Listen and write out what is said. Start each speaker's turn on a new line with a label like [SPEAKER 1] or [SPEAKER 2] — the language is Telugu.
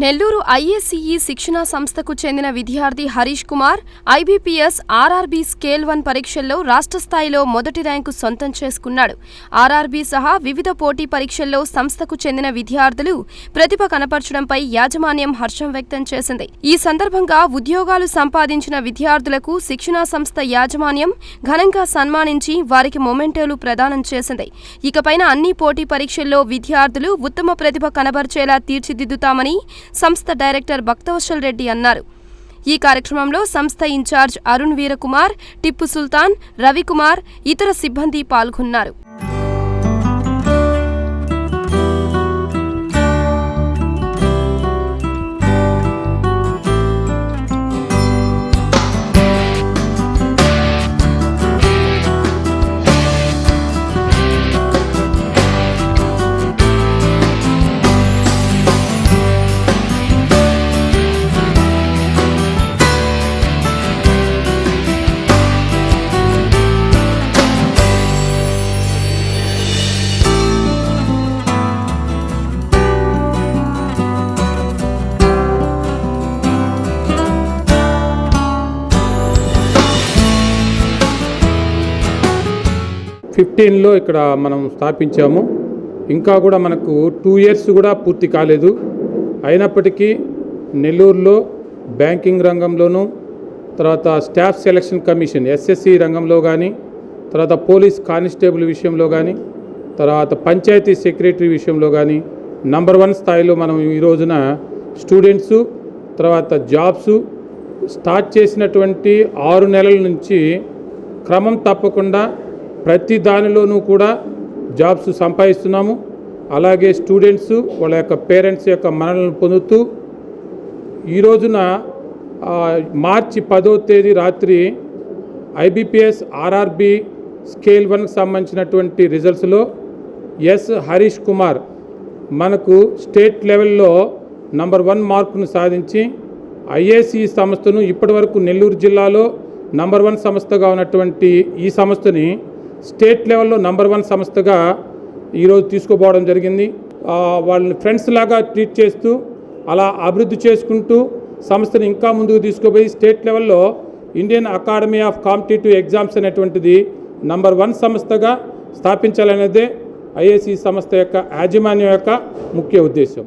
[SPEAKER 1] నెల్లూరు ఐఏసీఈ శిక్షణా సంస్థకు చెందిన విద్యార్థి Harish Kumar IBPS RRB scale 1 పరీక్షల్లో రాష్ట్ర స్థాయిలో మొదటి ర్యాంకు సొంతం చేసుకున్నాడు. ఆర్ఆర్బీ సహా వివిధ పోటీ పరీక్షల్లో సంస్థకు చెందిన విద్యార్థులు ప్రతిభ కనపర్చడంపై యాజమాన్యం హర్షం వ్యక్తం చేసింది. ఈ సందర్భంగా ఉద్యోగాలు సంపాదించిన విద్యార్థులకు శిక్షణా సంస్థ యాజమాన్యం ఘనంగా సన్మానించి వారికి మొమెంటోలు ప్రదానం చేసింది. ఇకపైన అన్ని పోటీ పరీక్షల్లో విద్యార్థులు ఉత్తమ ప్రతిభ కనబర్చేలా తీర్చిదిద్దుతామని సంస్థ డైరెక్టర్ భక్తవత్సల్ రెడ్డి అన్నారు. ఈ కార్యక్రమంలో సంస్థ ఇన్ఛార్జ్ అరుణ్ వీరకుమార్, టిప్పు సుల్తాన్, రవికుమార్, ఇతర సిబ్బంది పాల్గొన్నారు.
[SPEAKER 2] లో ఇక్కడ మనం స్థాపించాము. ఇంకా కూడా మనకు 2 years కూడా పూర్తి కాలేదు. అయినప్పటికీ నెల్లూరులో బ్యాంకింగ్ రంగంలోనూ, తర్వాత స్టాఫ్ సెలక్షన్ కమిషన్ ఎస్ఎస్సి రంగంలో కానీ, తర్వాత పోలీస్ కానిస్టేబుల్ విషయంలో కానీ, తర్వాత పంచాయతీ సెక్రటరీ విషయంలో కానీ నంబర్ 1 స్థాయిలో మనం ఈ రోజున స్టూడెంట్సు, తర్వాత జాబ్సు స్టార్ట్ చేసినటువంటి 6 నెలల నుంచి క్రమం తప్పకుండా ప్రతి దానిలోనూ కూడా జాబ్స్ సంపాదిస్తున్నాము. అలాగే స్టూడెంట్స్ వాళ్ళ యొక్క పేరెంట్స్ యొక్క మన్ననలను పొందుతూ ఈ రోజున మార్చి 10వ తేదీ రాత్రి ఐబీపీఎస్ ఆర్ఆర్బీ స్కేల్ 1కి సంబంధించినటువంటి రిజల్ట్స్లో ఎస్ హరీష్ కుమార్ మనకు స్టేట్ లెవెల్లో నంబర్ 1 మార్కును సాధించి ఐఏసీ సంస్థను ఇప్పటివరకు నెల్లూరు జిల్లాలో నంబర్ 1 సంస్థగా ఉన్నటువంటి ఈ సంస్థని స్టేట్ లెవెల్లో నంబర్ 1 సంస్థగా ఈరోజు తీసుకుపోవడం జరిగింది. వాళ్ళని ఫ్రెండ్స్ లాగా ట్రీట్ చేస్తూ అలా అభివృద్ధి చేసుకుంటూ సంస్థని ఇంకా ముందుకు తీసుకుపోయి స్టేట్ లెవెల్లో Indian academy of competitive exams అనేటువంటిది నంబర్ 1 సంస్థగా స్థాపించాలనేదే ఐఏసీ సంస్థ యొక్క యాజమాన్యం యొక్క ముఖ్య ఉద్దేశం.